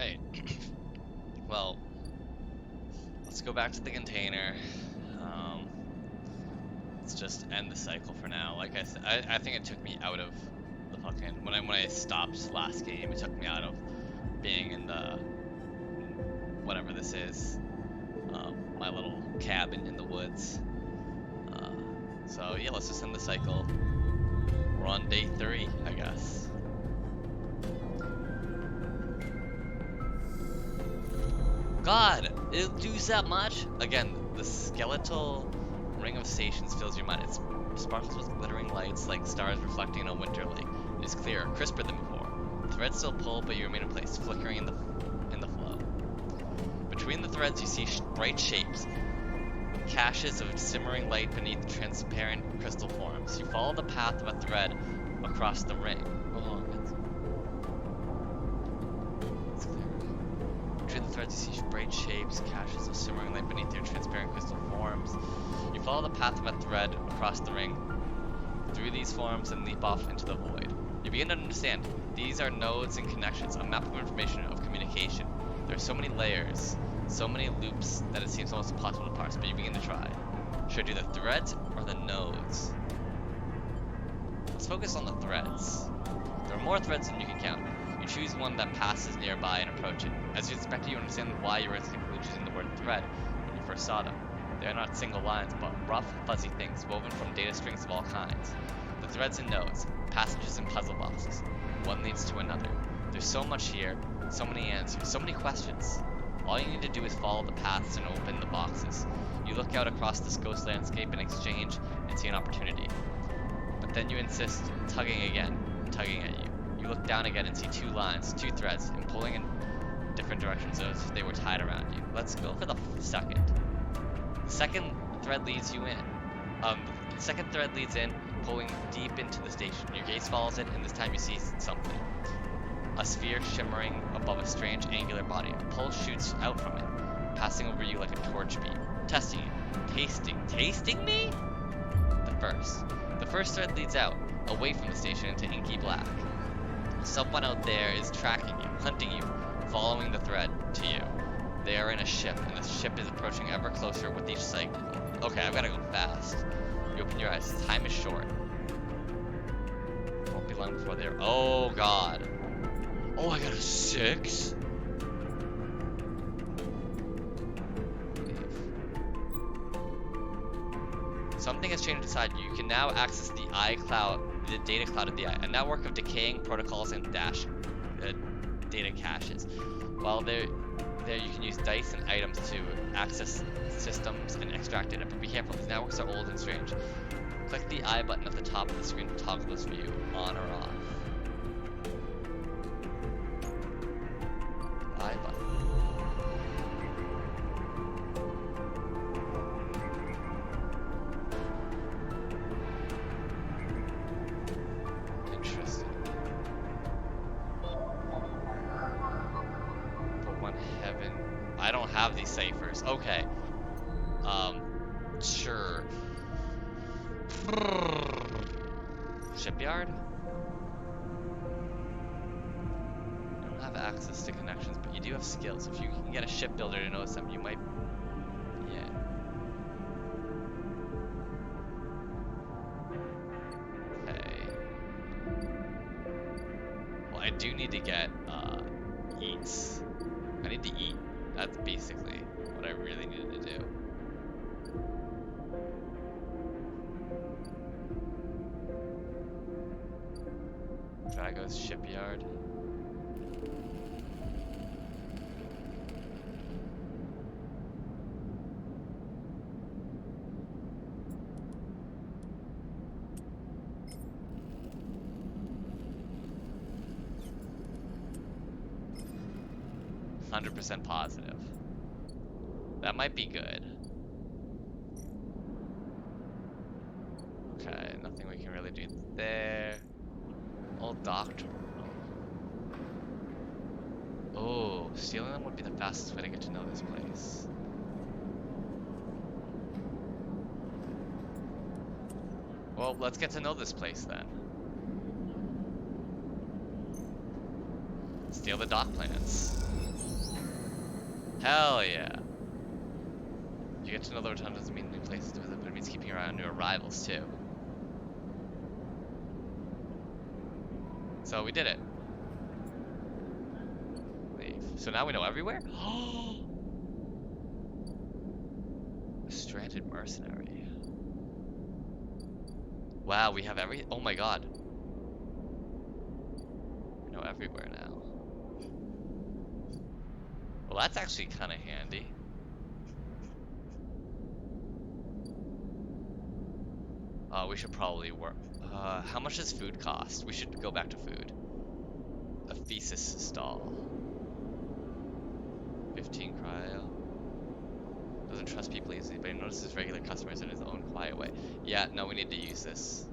Alright. Well, let's go back to the container. Um, let's just end the cycle for now. Like I said, I think it took me out of the fucking when I stopped last game. It took me out of being in the whatever this is, my little cabin in the woods. So yeah, let's just end the cycle. We're on day 3, I guess. God, it does that much? Again, the skeletal ring of stations fills your mind. It sparkles with glittering lights like stars reflecting in a winter lake. It is clearer, crisper than before. Threads still pull, but you remain in place, flickering in the flow. Between the threads, you see bright shapes, caches of simmering light beneath transparent crystal forms. You follow the path of a thread across the ring. Hold on. It's clear. Between the threads, you see bright shapes, caches of simmering light beneath their transparent crystal forms. You follow the path of a thread across the ring, through these forms, and leap off into the void. You begin to understand. These are nodes and connections, a map of information, of communication. There are so many layers, so many loops, that it seems almost impossible to parse, but you begin to try. Should I do the threads or the nodes? Let's focus on the threads. There are more threads than you can count. You choose one that passes nearby and approach it. As you expect, you understand why you were instinctively choosing the word thread when you first saw them. They are not single lines, but rough, fuzzy things woven from data strings of all kinds. The threads and nodes, passages and puzzle boxes. One leads to another. There's so much here, so many answers, so many questions. All you need to do is follow the paths and open the boxes. You look out across this ghost landscape in exchange and see an opportunity. But then you insist, tugging again, tugging at you. You look down again and see 2 lines, 2 threads, and pulling in different directions as if they were tied around you. Let's go for the second. The second thread leads you in. The second thread leads in, pulling deep into the station. Your gaze follows it, and this time you see something. A sphere shimmering above a strange angular body. A pulse shoots out from it, passing over you like a torch beam. Testing you. Tasting me? The first thread leads out, away from the station into inky black. Someone out there is tracking you, hunting you, following the thread to you. They are in a ship, and the ship is approaching ever closer with each cycle. Okay, I've gotta go fast. You open your eyes. Time is short. Won't be long before they're... Oh, God. Oh, I got a 6? Something has changed inside you. You can now access the iCloud, the data cloud of the eye, a network of decaying protocols and data caches. While there you can use dice and items to access systems and extract data, but be careful, these networks are old and strange. Click the I button at the top of the screen to toggle this view on or off. I button. Interesting. But one heaven. I don't have these ciphers. Okay. Sure. Shipyard? You don't have access to connections, but you do have skills. If you can get a shipbuilder to notice them, you might... Yeah. Okay. Well, I do need to get, eats. I need to eat. That's basically what I really needed to do. Drago's shipyard. %100% positive. That might be good. Okay, nothing we can really do there. Old doctor. Oh, stealing them would be the fastest way to get to know this place. Well, let's get to know this place then. Steal the dock plans. Hell yeah. You get to know the Rotunda doesn't mean new places to visit, but it means keeping your eye on new arrivals too. So we did it. Leave. So now we know everywhere? A stranded mercenary. Wow, we have oh my god. We know everywhere now. Well, that's actually kind of handy. We should probably work. How much does food cost? We should go back to food. A thesis stall. 15 cryo. Doesn't trust people easily, but he notices regular customers in his own quiet way. Yeah, no, we need to use this.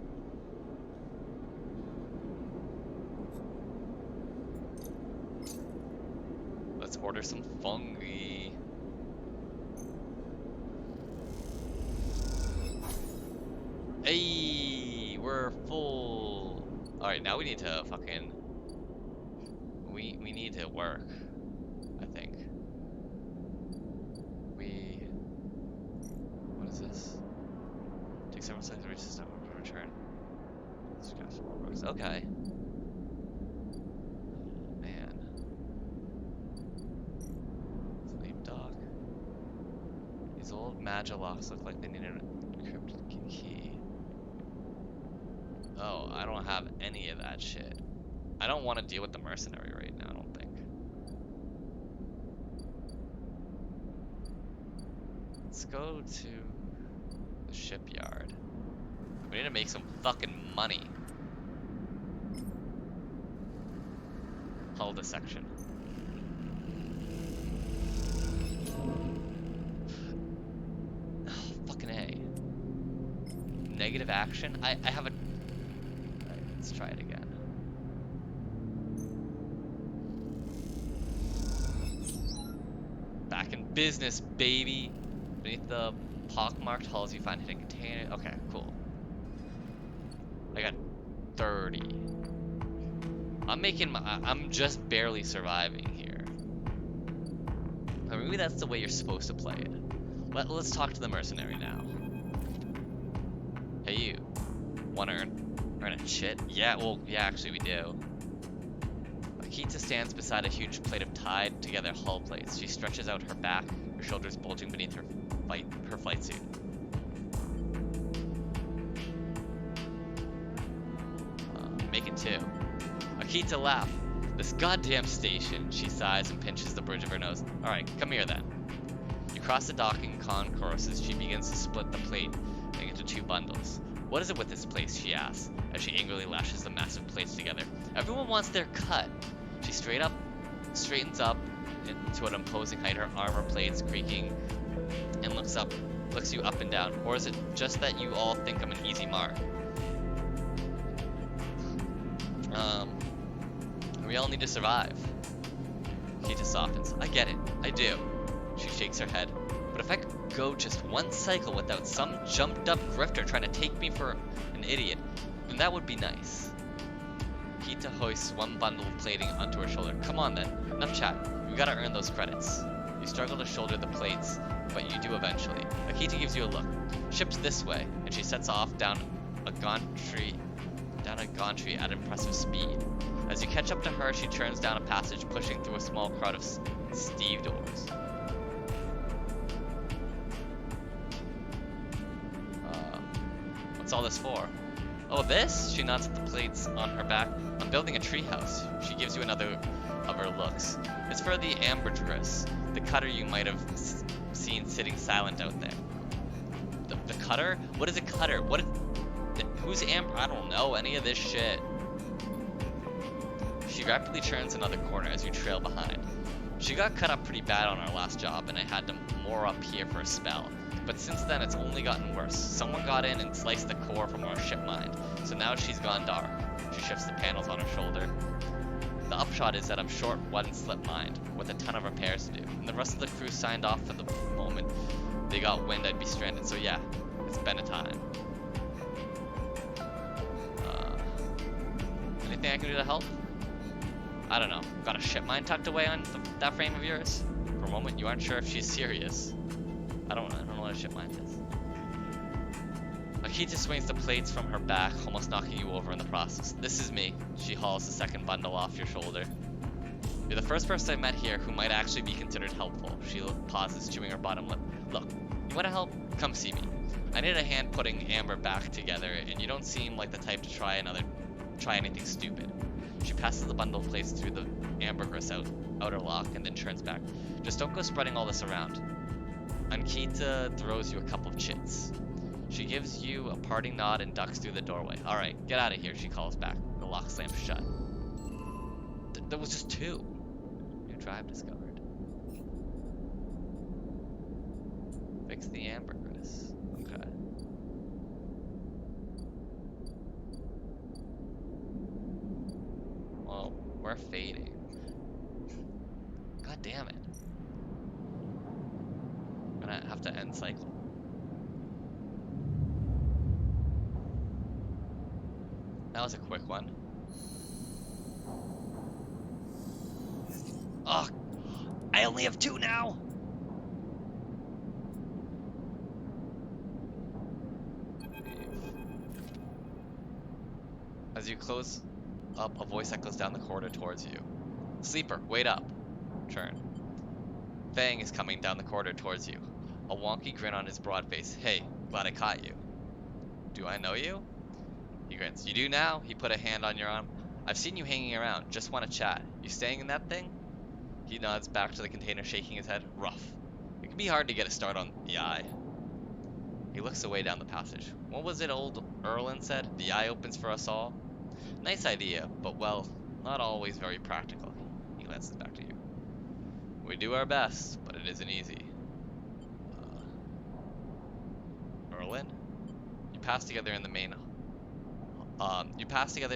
Let's order some fungi. Hey, we're full. Alright, now we need to fucking... We need to work, I think. What is this? Take several seconds to reach the stone and return. Okay. Man. Sleep dock. These old Magilocks look like they need an encrypted key. Oh, I don't have any of that shit. I don't want to deal with the mercenary right now, I don't think. Let's go to the shipyard. We need to make some fucking money. Hull dissection. Oh, fucking A. Negative action? I have a... Right, let's try it again. Back in business, baby. Beneath the pockmarked hulls, you find hidden containers. Okay, cool. I got 30. I'm just barely surviving here. Or maybe that's the way you're supposed to play it. Let's talk to the mercenary now. Hey you, wanna earn a chit? Yeah, well, yeah, actually we do. Akita stands beside a huge plate of tied together hull plates. She stretches out her back, her shoulders bulging beneath her flight suit. Make it two. Akita laughed. This goddamn station, she sighs and pinches the bridge of her nose. Alright, come here then. You cross the docking concourse as she begins to split the plate into two bundles. What is it with this place, she asks, as she angrily lashes the massive plates together. Everyone wants their cut. She straightens up to an imposing height, her armor plates creaking, and looks you up and down. Or is it just that you all think I'm an easy mark? We all need to survive. Kita softens. I get it. I do. She shakes her head. But if I could go just one cycle without some jumped up grifter trying to take me for an idiot, then that would be nice. Kita hoists one bundle of plating onto her shoulder. Come on then. Enough chat. You gotta earn those credits. You struggle to shoulder the plates, but you do eventually. Akita gives you a look. Ship's this way, and she sets off down a gantry at impressive speed. As you catch up to her, she turns down a passage, pushing through a small crowd of steve doors. What's all this for? Oh, this? She nods at the plates on her back. I'm building a treehouse. She gives you another of her looks. It's for the ambergris, the cutter you might have seen sitting silent out there. The cutter? What is a cutter? Who's amber? I don't know any of this shit. She rapidly turns another corner as you trail behind. She got cut up pretty bad on our last job, and I had to moor up here for a spell. But since then, it's only gotten worse. Someone got in and sliced the core from our ship mind, so now she's gone dark. She shifts the panels on her shoulder. The upshot is that I'm short one slip mind, with a ton of repairs to do, and the rest of the crew signed off for the moment they got wind I'd be stranded, so yeah, it's been a time. Anything I can do to help? I don't know. Got a ship mine tucked away on that frame of yours? For a moment, you aren't sure if she's serious. I don't know what a ship mind is. Akita swings the plates from her back, almost knocking you over in the process. This is me. She hauls the second bundle off your shoulder. You're the first person I met here who might actually be considered helpful. She pauses, chewing her bottom lip. Look, you want to help? Come see me. I need a hand putting Amber back together, and you don't seem like the type to try anything stupid. She passes the bundle of plates through the ambergris outer lock and then turns back. Just don't go spreading all this around. Ankita throws you a couple of chits. She gives you a parting nod and ducks through the doorway. Alright, get out of here, she calls back. The lock slams shut. There was just two. New drive discovered. Fix the ambergris. Okay. Well, we're fading. God damn it. I'm gonna have to end cycle. That was a quick one. Ugh! I only have two now! As you close up, a voice echoes down the corridor towards you. Sleeper, wait up. Turn. Fang is coming down the corridor towards you. A wonky grin on his broad face. Hey, glad I caught you. Do I know you? He grins. You do now? He put a hand on your arm. I've seen you hanging around. Just want to chat. You staying in that thing? He nods back to the container, shaking his head. Rough. It can be hard to get a start on the eye. He looks away down the passage. What was it old Erlen said? The eye opens for us all? Nice idea, but well, not always very practical. He glances back to you. We do our best, but it isn't easy. Erlen? You pass together in the main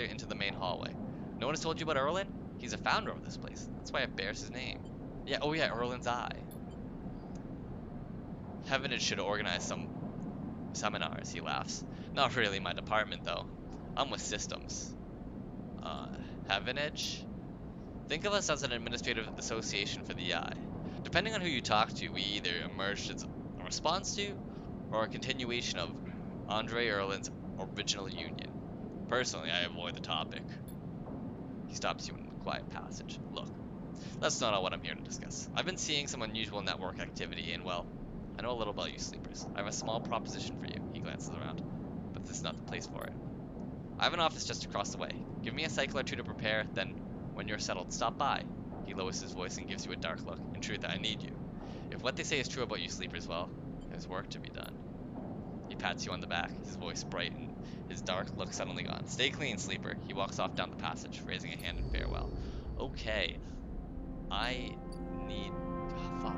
into the main hallway. No one has told you about Erlen? He's a founder of this place. That's why it bears his name. Yeah, oh yeah, Erlen's Eye. Heavenage should organize some seminars, he laughs. Not really my department, though. I'm with systems. Heavenage? Think of us as an administrative association for the Eye. Depending on who you talk to, we either emerged as a response to, or a continuation of Andre Erlen's original union. Personally, I avoid the topic. He stops you in the quiet passage. Look, that's not all what I'm here to discuss. I've been seeing some unusual network activity, and well, I know a little about you sleepers. I have a small proposition for you. He glances around, but this is not the place for it. I have an office just across the way. Give me a cycle or two to prepare, then when you're settled, stop by. He lowers his voice and gives you a dark look. In truth, I need you. If what they say is true about you sleepers, well, there's work to be done. He pats you on the back, his voice bright and his dark look suddenly gone. Stay clean, sleeper. He walks off down the passage, raising a hand in farewell. Okay. I need... Oh, fuck.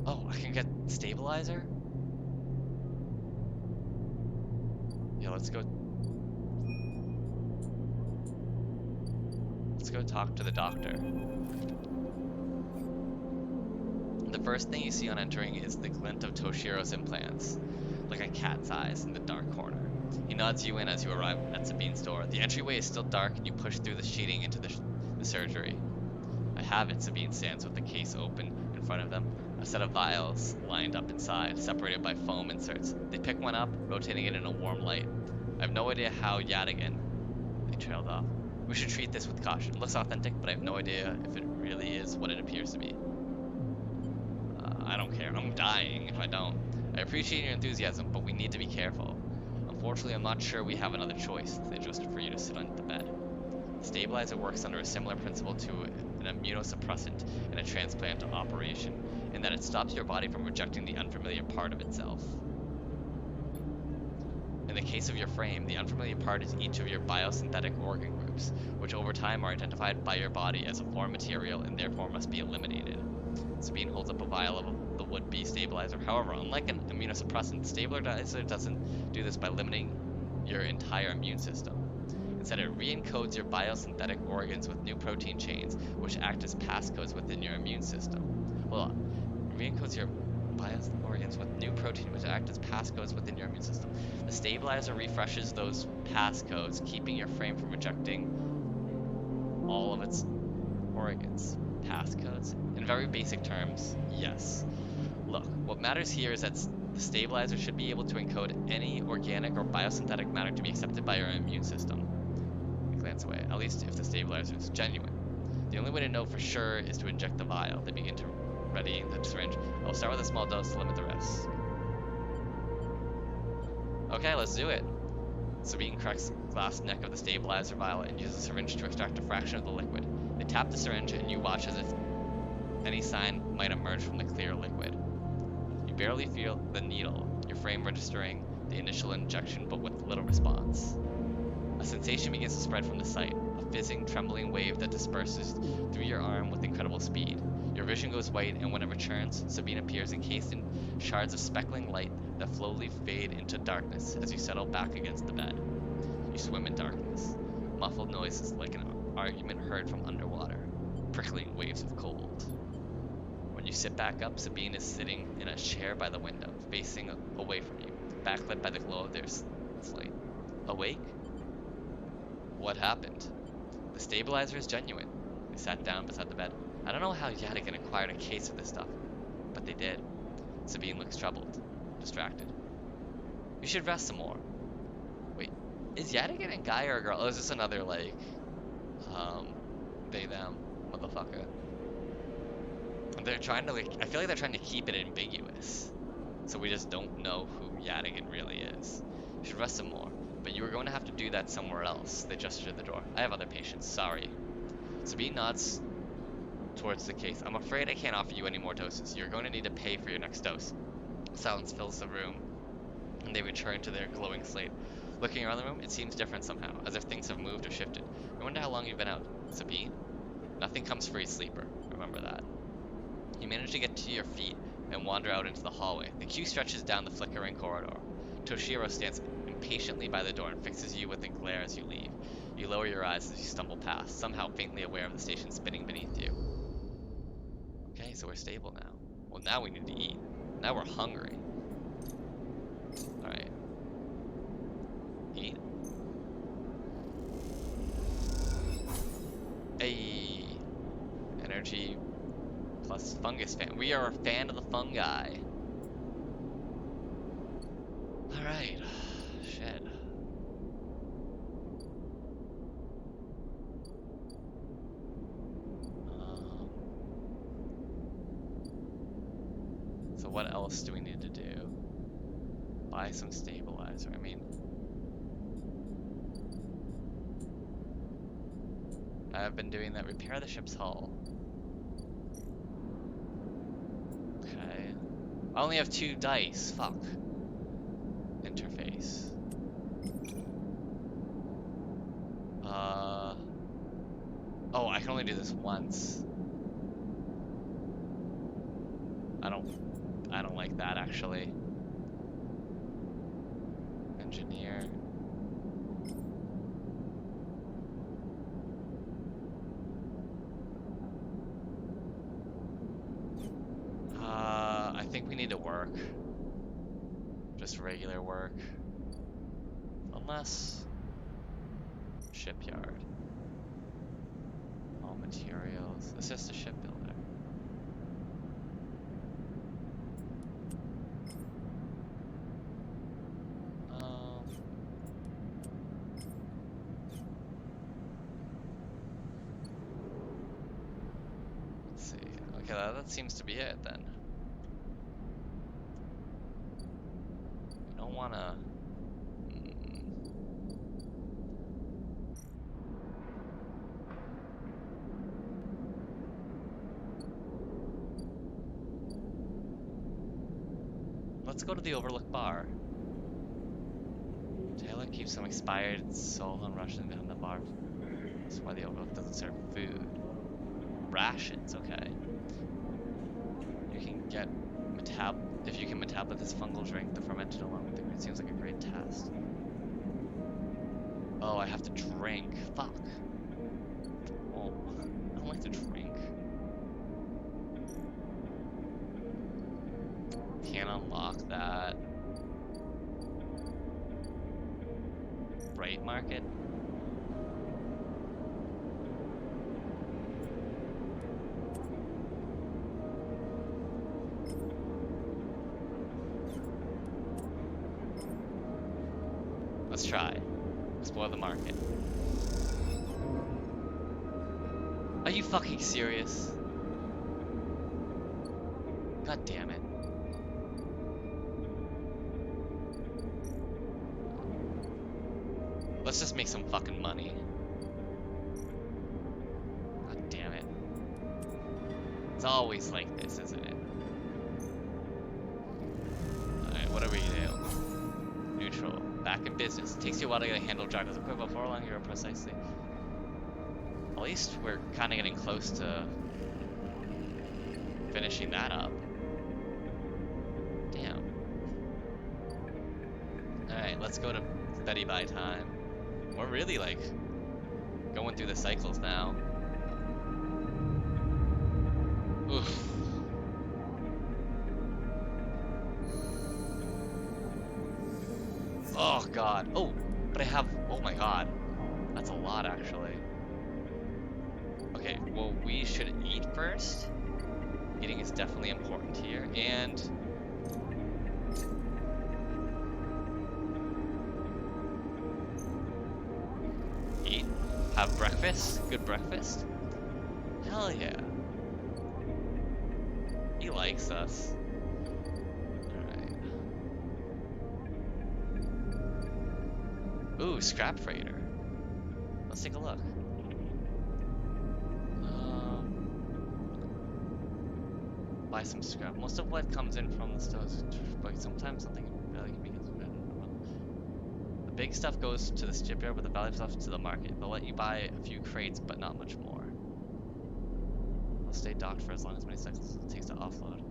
Oh, I can get stabilizer? Yeah, let's go talk to the doctor. The first thing you see on entering is the glint of Toshiro's implants, like a cat's eyes in the dark corner. He nods you in as you arrive at Sabine's door. The entryway is still dark and you push through the sheeting into the surgery. I have it, Sabine stands with the case open in front of them. A set of vials lined up inside, separated by foam inserts. They pick one up, rotating it in a warm light. I have no idea how Yadigan... They trailed off. We should treat this with caution. It looks authentic, but I have no idea if it really is what it appears to be. I don't care. I'm dying if I don't. I appreciate your enthusiasm, but we need to be careful. Unfortunately, I'm not sure we have another choice than just for you to sit on the bed. The stabilizer works under a similar principle to an immunosuppressant in a transplant operation, in that it stops your body from rejecting the unfamiliar part of itself. In the case of your frame, the unfamiliar part is each of your biosynthetic organ groups, which over time are identified by your body as a foreign material and therefore must be eliminated. Sabine holds up a vial of the would-be stabilizer. However, unlike an immunosuppressant, the stabilizer doesn't do this by limiting your entire immune system. Instead, it re-encodes your biosynthetic organs with new protein chains, which act as passcodes within your immune system. Well, it re-encodes your bioorgans with new protein which act as passcodes within your immune system. The stabilizer refreshes those passcodes, keeping your frame from rejecting all of its organs. Passcodes? In very basic terms, yes. Look, what matters here is that the stabilizer should be able to encode any organic or biosynthetic matter to be accepted by your immune system. I glance away, at least if the stabilizer is genuine. The only way to know for sure is to inject the vial. They begin to ready the syringe. I'll start with a small dose to limit the risk. Okay, let's do it. Sabine cracks the glass neck of the stabilizer vial and uses a syringe to extract a fraction of the liquid. They tap the syringe and you watch as if any sign might emerge from the clear liquid. You barely feel the needle, your frame registering the initial injection but with little response. A sensation begins to spread from the site, a fizzing, trembling wave that disperses through your arm with incredible speed. Your vision goes white, and when it returns, Sabine appears encased in shards of speckling light that slowly fade into darkness as you settle back against the bed. You swim in darkness. Muffled noises like an argument heard from underwater, prickling waves of cold. When you sit back up, Sabine is sitting in a chair by the window, facing away from you, backlit by the glow of their slate. Awake? What happened? The stabilizer is genuine. They sat down beside the bed. I don't know how Yadigan acquired a case of this stuff, but they did. Sabine looks troubled, distracted. You should rest some more. Wait, is Yadigan a guy or a girl? Oh, is this another, like, they, them, motherfucker? They're trying to, like, I feel like they're trying to keep it ambiguous, so we just don't know who Yadigan really is. You should rest some more, but you are going to have to do that somewhere else. They gesture to the door. I have other patients, sorry. Sabine nods towards the case. I'm afraid I can't offer you any more doses. You're going to need to pay for your next dose. Silence fills the room, and they return to their glowing slate. Looking around the room, it seems different somehow, as if things have moved or shifted. I wonder how long you've been out. Sabine? Nothing comes free, sleeper. Remember that. You manage to get to your feet and wander out into the hallway. The queue stretches down the flickering corridor. Toshiro stands impatiently by the door and fixes you with a glare as you leave. You lower your eyes as you stumble past, somehow faintly aware of the station spinning beneath you. Okay, so we're stable now. Well, now we need to eat. Now we're hungry. Alright. Eat. Hey. Energy plus fungus fan. We are a fan of the fungi. Alright. Shit. So what else do we need to do? Buy some stabilizer. I mean, I've been doing that. Repair the ship's hull. Okay. I only have 2 dice. Fuck. Interface. Oh, I can only do this once. I don't like that, actually. Engineer. I think we need to work. Just regular work. Unless... Shipyard. All materials. Assist the shipbuilder. Let's see. Okay, that seems to be it then. We don't wanna... Let's go to the Overlook Bar. Taylor keeps some expired soul on Russian behind the bar. That's why the Overlook doesn't serve food. Rations, okay. You can get if you can metabolize this fungal drink, the fermented along with the green seems like a great test. Oh, I have to drink. Fuck. Oh, I don't like to drink. can't unlock that. Bright market? Let's try. Explore the market. Are you fucking serious? God damn it. Let's just make some fucking money. God damn it. It's always like this, isn't it? Alright, what do we do? Neutral. Back in business. Takes you a while to get a handle drive. Does it quick before long you're precisely. At least we're kinda getting close to finishing that up. Damn. Alright, let's go to Betty by time. We're really like going through the cycles now. Oof. Oh god. Oh, but I have. Oh my god. That's a lot actually. Okay, well, we should eat first. Eating is definitely important here. And. Eat. Have breakfast. Good breakfast. Hell yeah. He likes us. Alright. Ooh, scrap freighter. Let's take a look. Buy some scrap. Most of what comes in from the stores, but sometimes something value can be considered. The big stuff goes to the shipyard, but the valuable stuff to the market. They'll let you buy a few crates, but not much more. They'll stay docked for as long as many seconds it takes to offload.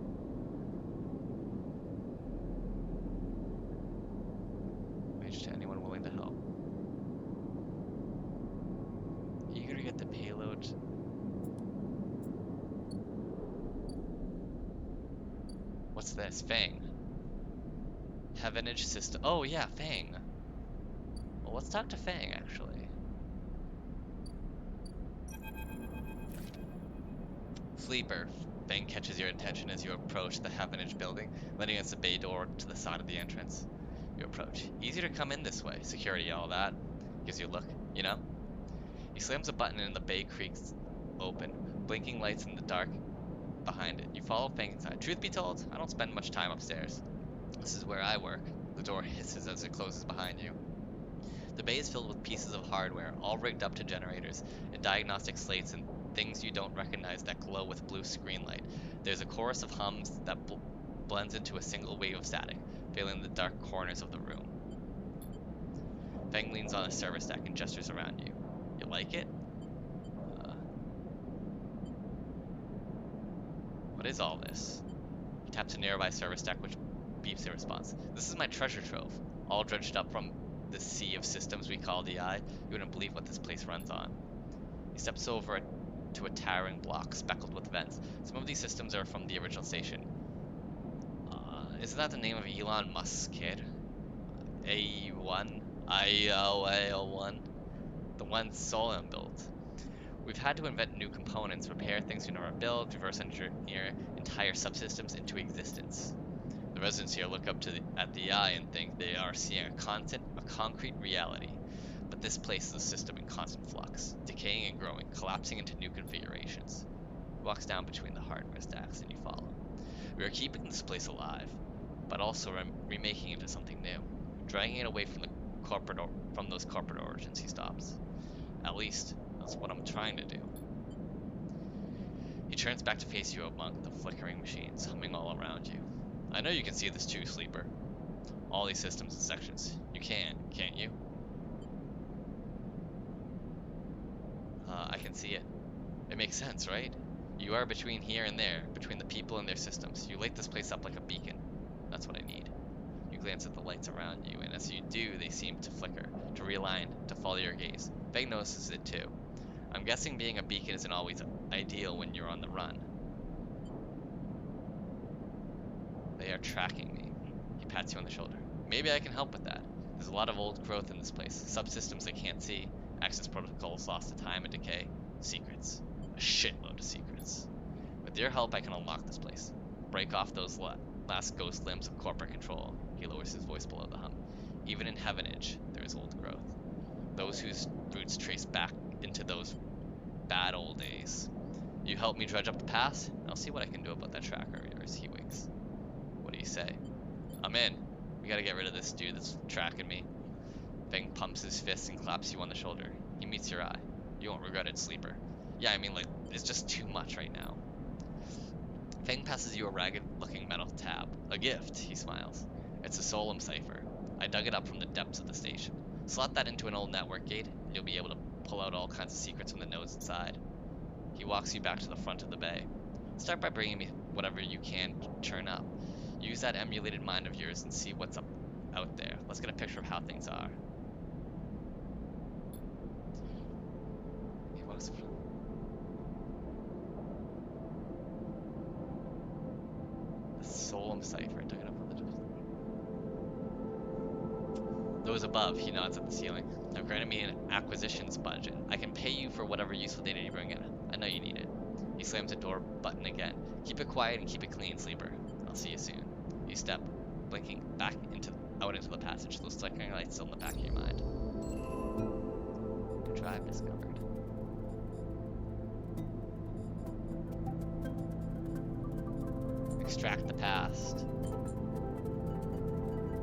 Reach to anyone willing to help. Eager to get the payload. What's this? Fang. Heavenage system. Oh yeah, Fang. Well, let's talk to Fang actually. Sleeper. Fang catches your attention as you approach the Heavenage building, leaning against the bay door to the side of the entrance. You approach. Easier to come in this way. Security, all that. Gives you a look, you know? He slams a button and the bay creaks open, blinking lights in the dark behind it. You follow Fang inside. Truth be told, I don't spend much time upstairs. This is where I work. The door hisses as it closes behind you. The bay is filled with pieces of hardware, all rigged up to generators, and diagnostic slates and things you don't recognize that glow with blue screen light. There's a chorus of hums that blends into a single wave of static, filling the dark corners of the room. Fang leans on a service deck and gestures around you. You like it? What is all this? He taps a nearby service deck which beeps in response. This is my treasure trove, all dredged up from the sea of systems we call the Eye. You wouldn't believe what this place runs on. He steps over to a towering block speckled with vents. Some of these systems are from the original station. Isn't that the name of Elon Musk's kid? A1? IOA01? The one Solon built. We've had to invent new components, repair things we never built, reverse engineer entire subsystems into existence. The residents here look up at the Eye and think they are seeing a concrete reality. But this place is a system in constant flux, decaying and growing, collapsing into new configurations. He walks down between the hardware stacks and you follow. We are keeping this place alive, but also remaking it into something new, dragging it away from those corporate origins. He stops. At least, that's what I'm trying to do. He turns back to face you among the flickering machines, humming all around you. I know you can see this too, Sleeper. All these systems and sections. You can't you? I can see it. It makes sense, right? You are between here and there, between the people and their systems. You light this place up like a beacon. That's what I need. You glance at the lights around you, and as you do, they seem to flicker, to realign, to follow your gaze. Fang notices it too. I'm guessing being a beacon isn't always ideal when you're on the run. They are tracking me. He pats you on the shoulder. Maybe I can help with that. There's a lot of old growth in this place. Subsystems I can't see. Access protocols lost to time and decay. Secrets. A shitload of secrets. With your help, I can unlock this place. Break off those last ghost limbs of corporate control. He lowers his voice below the hum. Even in Heavenage, there is old growth. Those whose roots trace back into those bad old days. You help me dredge up the past, and I'll see what I can do about that tracker of yours. He winks. What do you say? I'm in. We gotta get rid of this dude that's tracking me. Feng pumps his fist and claps you on the shoulder. He meets your eye. You won't regret it, sleeper. Yeah, I mean, like, it's just too much right now. Feng passes you a ragged-looking metal tab. A gift, he smiles. It's a Solum cipher. I dug it up from the depths of the station. Slot that into an old network gate, and you'll be able to pull out all kinds of secrets from the nodes inside. He walks you back to the front of the bay. Start by bringing me whatever you can turn up. Use that emulated mind of yours and see what's up out there. Let's get a picture of how things are. He walks in front. The Solum cipher. Dug it up from the depths. Those above, he nods at the ceiling. Now granted me an acquisitions budget. I can pay you for whatever useful data you bring in. I know you need it. He slams the door button again. Keep it quiet and keep it clean, sleeper. I'll see you soon. You step, blinking back out into the passage. Those flickering lights still in the back of your mind. New drive discovered. Extract the past.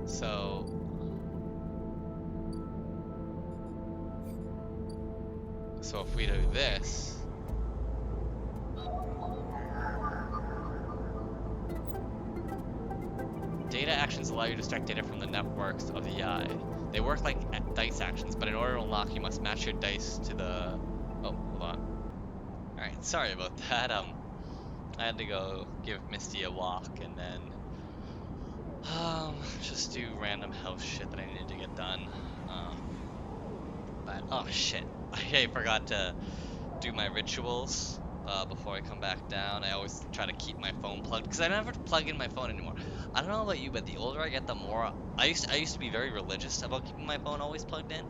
So if we do this, data actions allow you to extract data from the networks of the eye. They work like dice actions, but in order to unlock, you must match your dice to the... Oh, hold on. Alright, sorry about that. I had to go give Misty a walk and then just do random house shit that I needed to get done. But oh shit, I forgot to do my rituals before I come back down. I always try to keep my phone plugged because I never plug in my phone anymore. I don't know about you, but the older I get, the more I used to be very religious about keeping my phone always plugged in.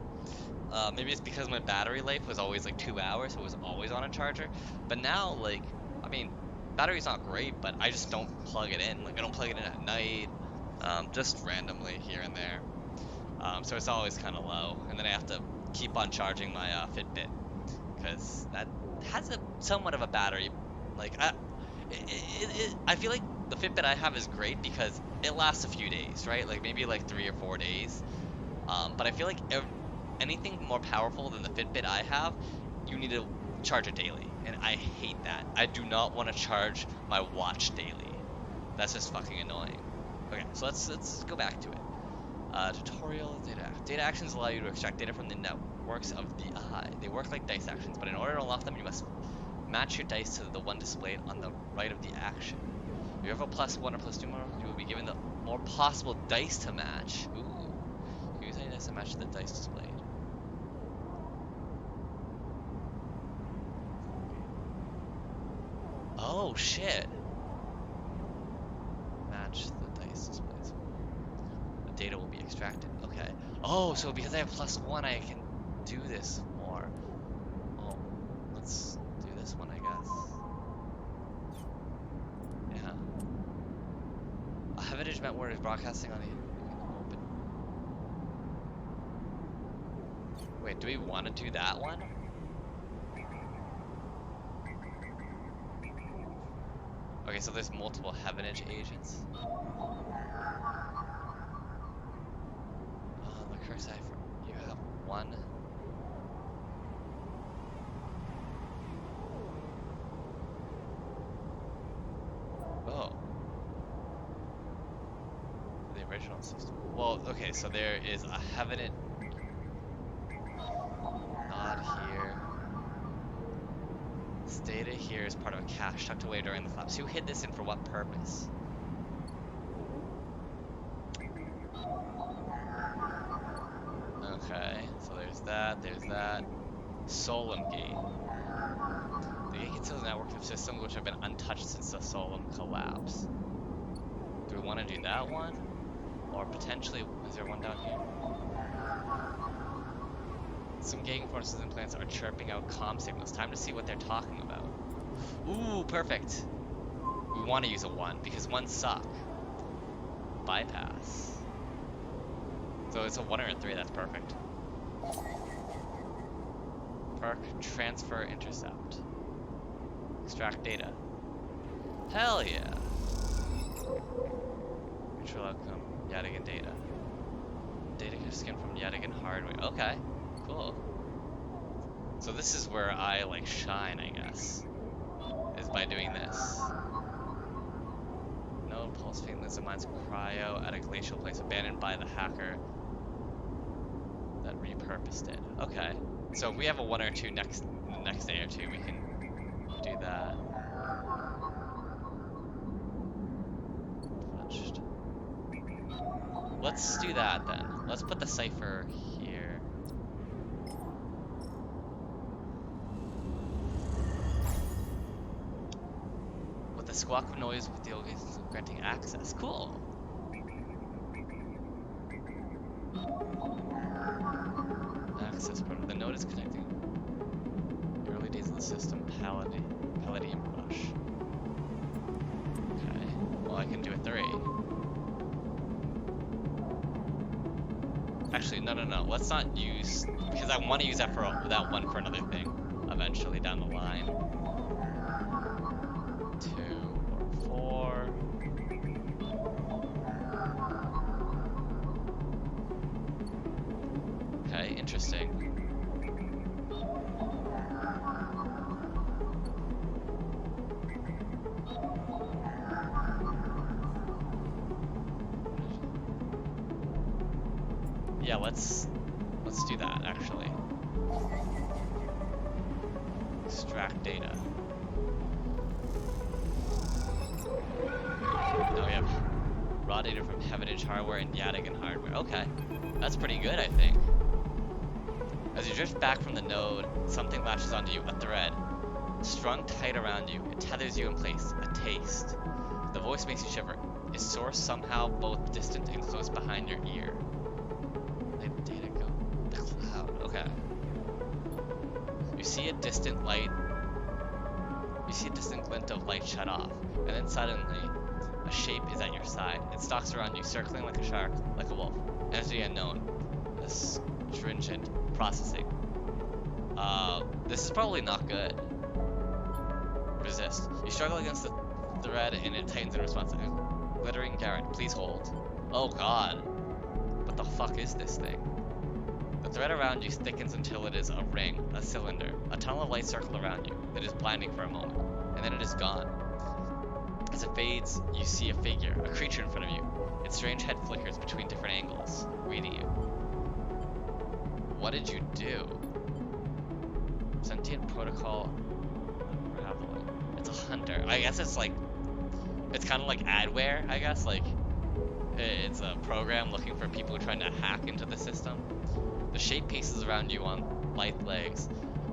Maybe it's because my battery life was always like 2 hours, so it was always on a charger. But now, like, I mean, battery's not great, but I just don't plug it in. Like, I don't plug it in at night, just randomly here and there. So it's always kind of low, and then I have to keep on charging my Fitbit because that has somewhat of a battery. Like, I feel like the Fitbit I have is great because it lasts a few days, right? Like maybe like 3 or 4 days. But I feel like anything more powerful than the Fitbit I have, you need to charge it daily, and I hate that. I do not want to charge my watch daily. That's just fucking annoying. Okay, so let's go back to it. Tutorial data actions allow you to extract data from the networks of the eye. They work like dice actions, but in order to unlock them, you must match your dice to the one displayed on the right of the action. If you have a +1 or +2 model, you will be given the more possible dice to match. Ooh. Use any dice to match the dice displayed. Oh shit. Match the dice displays. The data will be extracted. Okay. Oh, so because I have +1, I can do this more. Oh, let's do this one, I guess. Yeah. A Heavenage Network is broadcasting on the open. Wait, do we want to do that one? Okay, so there's multiple Heavenage agents. The curse cipher. You have one. Oh. The original system. Well, okay, so there is a Heavenage. Not here. This data here is part of a cache tucked away during the collapse. Who hid this and for what purpose? Okay, so there's that. Solum Gate. The gate conceals a network of systems which have been untouched since the Solum collapse. Through want to do that one? Or potentially, is there one down here? Some gang forces and plants are chirping out comm signals. Time to see what they're talking about. Ooh, perfect. We want to use a 1 because 1s suck. Bypass. So it's a 1 or a 3, that's perfect. Perk, transfer, intercept. Extract data. Hell yeah. Control outcome, Yadigan data. Data skin from Yadigan hardware. Okay, cool. So this is where I like shine, I guess. Is by doing this. No pulse faint lizard mines cryo at a glacial place abandoned by the hacker that repurposed it. Okay. So if we have a 1 or 2 next day or two, we can do that. Touched. Let's do that then. Let's put the cipher here. With the squawk of noise with the organisms granting access. Cool. Access protocol. The node is connecting. Early days of the system. Palladium rush. Okay. Well, I can do a 3. Actually, no. Let's not use, because I want to use that for that 1 for another thing eventually down the line. 2 or 4. Okay, interesting. Yeah, let's do that actually. Extract data. Now we have raw data from Heavenage hardware and Yadigan hardware. Okay, that's pretty good, I think. As you drift back from the node, something latches onto you, a thread. Strung tight around you, it tethers you in place, a taste. The voice makes you shiver. Is source somehow both distant and close behind your ear? Let the data go. The cloud, okay. You see a distant light. You see a distant glint of light shut off, and then suddenly, a shape is at your side. It stalks around you, circling like a shark, like a wolf. Entity unknown. Stringent processing. This is probably not good. Resist. You struggle against the thread and it tightens in response. Glittering Garrett, please hold. Oh god. What the fuck is this thing? The thread around you thickens until it is a ring, a cylinder. A tunnel of light circle around you that is blinding for a moment, and then it is gone. As it fades, you see a figure, a creature in front of you. Its strange head flickers between different angles, reading you. What did you do? Sentient protocol unraveling. It's a hunter. I guess it's like, it's kind of like adware, I guess. Like, it's a program looking for people who are trying to hack into the system. The shape paces around you on light legs,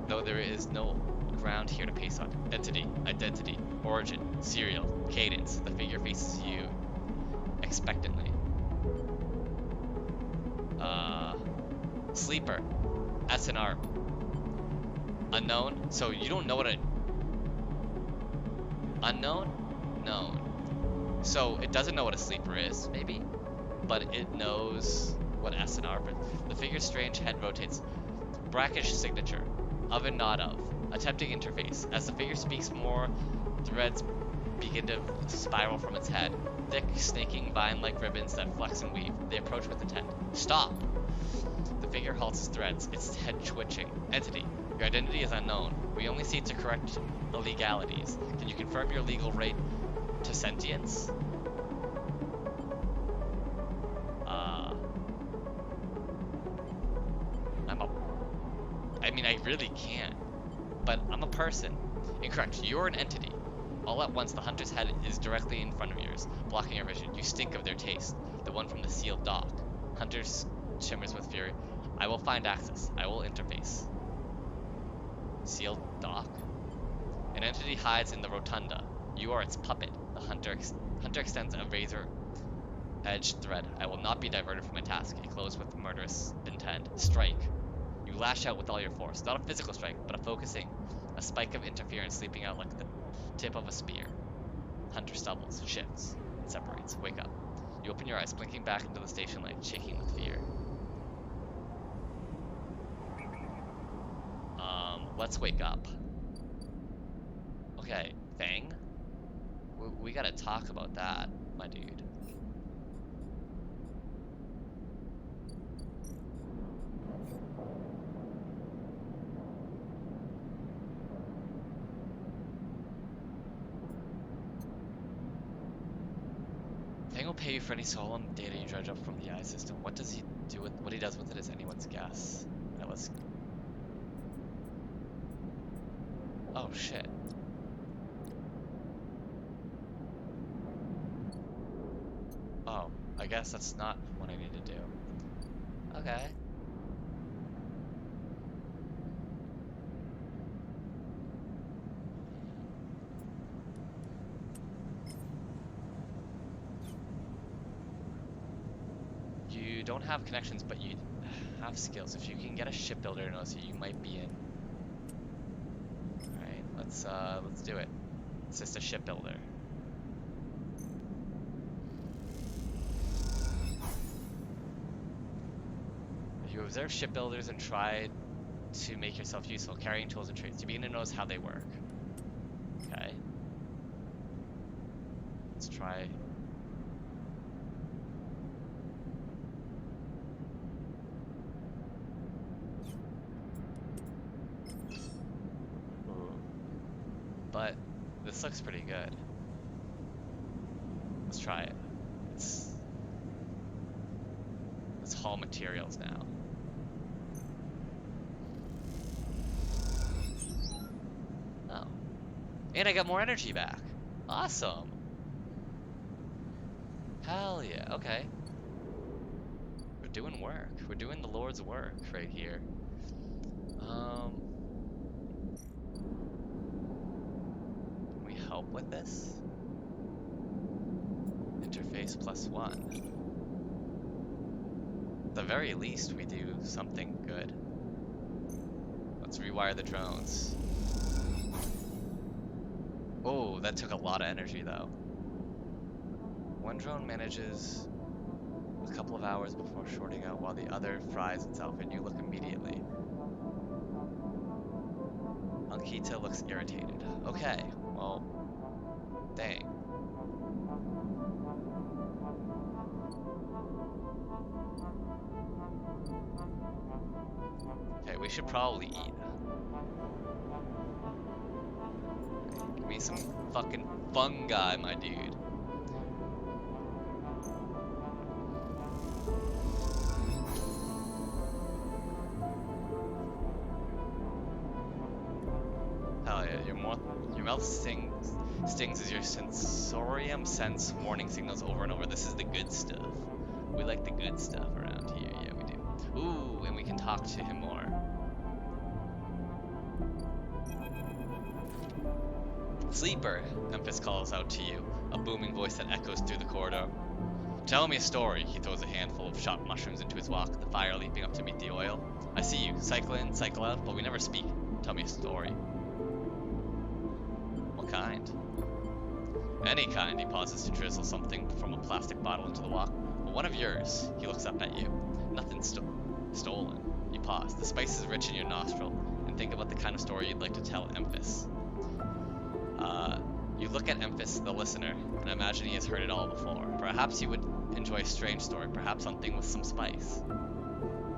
though there is no ground here to pace on. Entity, identity, origin, serial, cadence. The figure faces you expectantly. Sleeper, SNR, unknown. So you don't know what a unknown, known. So it doesn't know what a sleeper is, maybe, but it knows what SNR. But the figure's strange head rotates. Brackish signature, of and not of. Attempting interface. As the figure speaks, more threads begin to spiral from its head. Thick, snaking vine-like ribbons that flex and weave. They approach with intent. Stop! The figure halts its threads, its head twitching. Entity, your identity is unknown. We only seek to correct illegalities. Can you confirm your legal right to sentience? I mean, I really can't. But I'm a person. Incorrect. You're an entity. All at once, the hunter's head is directly in front of yours, blocking your vision. You stink of their taste. The one from the sealed dock. Hunter shimmers with fury. I will find access. I will interface. Sealed dock? An entity hides in the rotunda. You are its puppet. The hunter extends a razor edged thread. I will not be diverted from my task. It closed with murderous intent. Strike. You lash out with all your force. Not a physical strike, but a focusing. A spike of interference leaping out like the tip of a spear. Hunter stumbles, shifts, and separates. Wake up. You open your eyes, blinking back into the station light, shaking with fear. Let's wake up. Okay, Fang? We gotta talk about that, my dude. Fang will pay you for any solemn data you dredge up from the eye system. What does he do with what he does with it is anyone's guess. Now let's. Oh shit. Oh, I guess that's not what I need to do. Okay. You don't have connections, but you have skills. If you can get a shipbuilder to notice you, you might be in. Alright, let's do it. It's just a shipbuilder. You observe shipbuilders and try to make yourself useful, carrying tools and trades. You begin to notice how they work. Okay. Let's try. Ooh. But this looks pretty good. Let's try it. Let's haul materials now. Oh. And I got more energy back. Awesome. Hell yeah. Okay. We're doing work. We're doing the Lord's work right here. Can we help with this? Interface +1. At the very least, we do something good. Let's rewire the drones. Oh, that took a lot of energy though. One drone manages a couple of hours before shorting out while the other fries itself, and you look immediately. Ankita looks irritated. Okay, well, dang. Okay, we should probably eat. Give me some fucking fungi, my dude. Hell yeah, your mouth stings as your sensorium sense warning signals over and over. This is the good stuff. We like the good stuff around here. Yeah, we do. Ooh, and we can talk to him more. Sleeper, Memphis calls out to you, a booming voice that echoes through the corridor. Tell me a story. He throws a handful of shot mushrooms into his wok, the fire leaping up to meet the oil. I see you, cycle in, cycle out, but we never speak. Tell me a story. What kind? Any kind. He pauses to drizzle something from a plastic bottle into the wok. But one of yours. He looks up at you. Nothing stolen. You pause. The spice is rich in your nostril, and think about the kind of story you'd like to tell Memphis. You look at Memphis, the listener, and imagine he has heard it all before. Perhaps you would enjoy a strange story, perhaps something with some spice.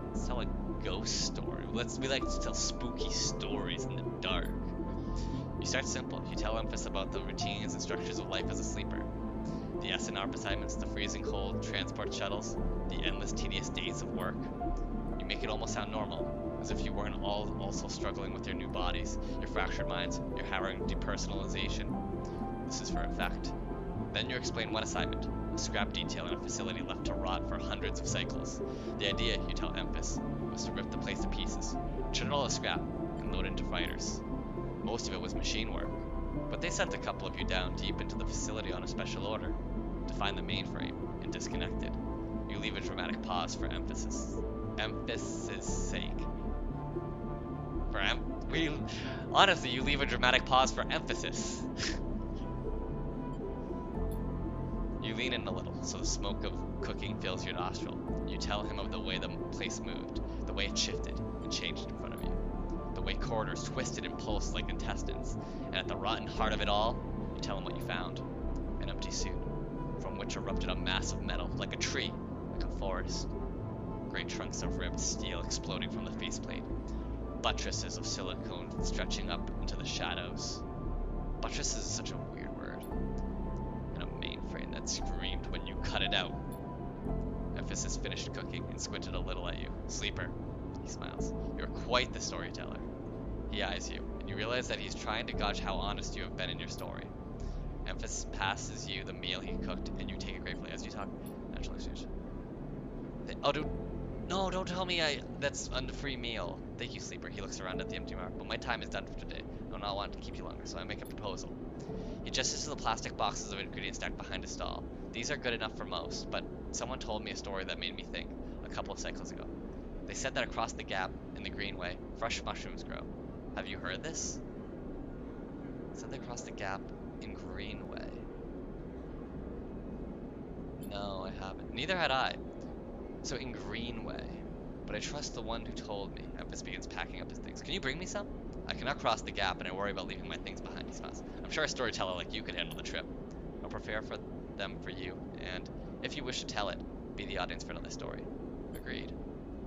Let's tell a ghost story. We like to tell spooky stories in the dark. You start simple. You tell Memphis about the routines and structures of life as a sleeper. The SNR assignments, the freezing cold transport shuttles, the endless tedious days of work. You make it almost sound normal, as if you weren't also struggling with your new bodies, your fractured minds, your harrowing depersonalization. This is for effect. Then you explain one assignment, a scrap detail in a facility left to rot for hundreds of cycles. The idea, you tell Memphis, was to rip the place to pieces, turn it all to scrap, and load it into fighters. Most of it was machine work, but they sent a couple of you down deep into the facility on a special order to find the mainframe and disconnected. You leave a dramatic pause for emphasis. Emphasis sake. Honestly, you leave a dramatic pause for emphasis. You lean in a little, so the smoke of cooking fills your nostril. You tell him of the way the place moved, the way it shifted and changed in front of you, the way corridors twisted and pulsed like intestines, and at the rotten heart of it all, you tell him what you found. An empty suit, from which erupted a mass of metal, like a tree, like a forest. Great trunks of ripped steel exploding from the faceplate. Buttresses of silicone stretching up into the shadows. Buttresses is such a weird word. And a mainframe that screamed when you cut it out. Emphasis finished cooking and squinted a little at you. Sleeper, he smiles. You're quite the storyteller. He eyes you, and you realize that he's trying to gauge how honest you have been in your story. Emphasis passes you the meal he cooked, and you take it gratefully as you talk. Natural exchange. Oh, dude. No, don't tell me that's a free meal. Thank you, Sleeper. He looks around at the empty mark, but my time is done for today. I do not want to keep you longer, so I make a proposal. He gestures to the plastic boxes of ingredients stacked behind his stall. These are good enough for most, but someone told me a story that made me think a couple of cycles ago. They said that across the gap in the Greenway, fresh mushrooms grow. Have you heard this? Said that across the gap in Greenway. No, I haven't. Neither had I. So in Greenway. But I trust the one who told me. Emphasis begins packing up his things. Can you bring me some? I cannot cross the gap, and I worry about leaving my things behind. He smiles. I'm sure a storyteller like you could handle the trip. I'll prepare for them for you, and if you wish to tell it, be the audience for another story. Agreed.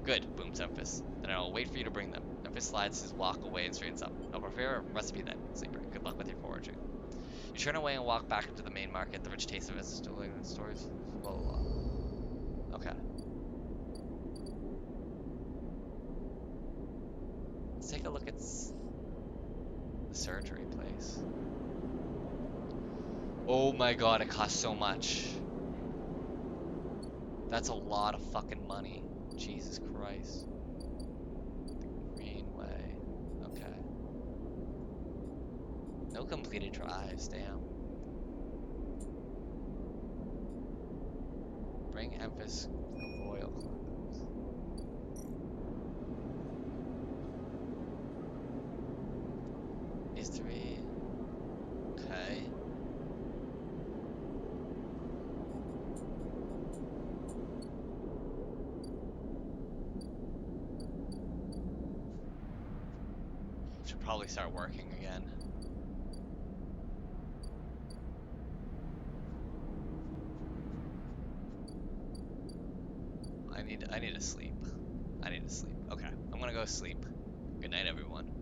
Good, booms Emphasis. Then I'll wait for you to bring them. Emphasis slides his walk away and straightens up. I'll prepare a recipe then, Sleeper. Good luck with your foraging. You turn away and walk back into the main market. The rich taste of his stories. Blah, blah, blah. Okay. Let's take a look at the surgery place. Oh my god, it costs so much. That's a lot of fucking money. Jesus Christ. The Greenway. Okay. No completed drives, damn. Bring Emphasis Royal. These three. Okay. Should probably start working again. I need to sleep. I need to sleep. Okay, I'm gonna go sleep. Good night, everyone.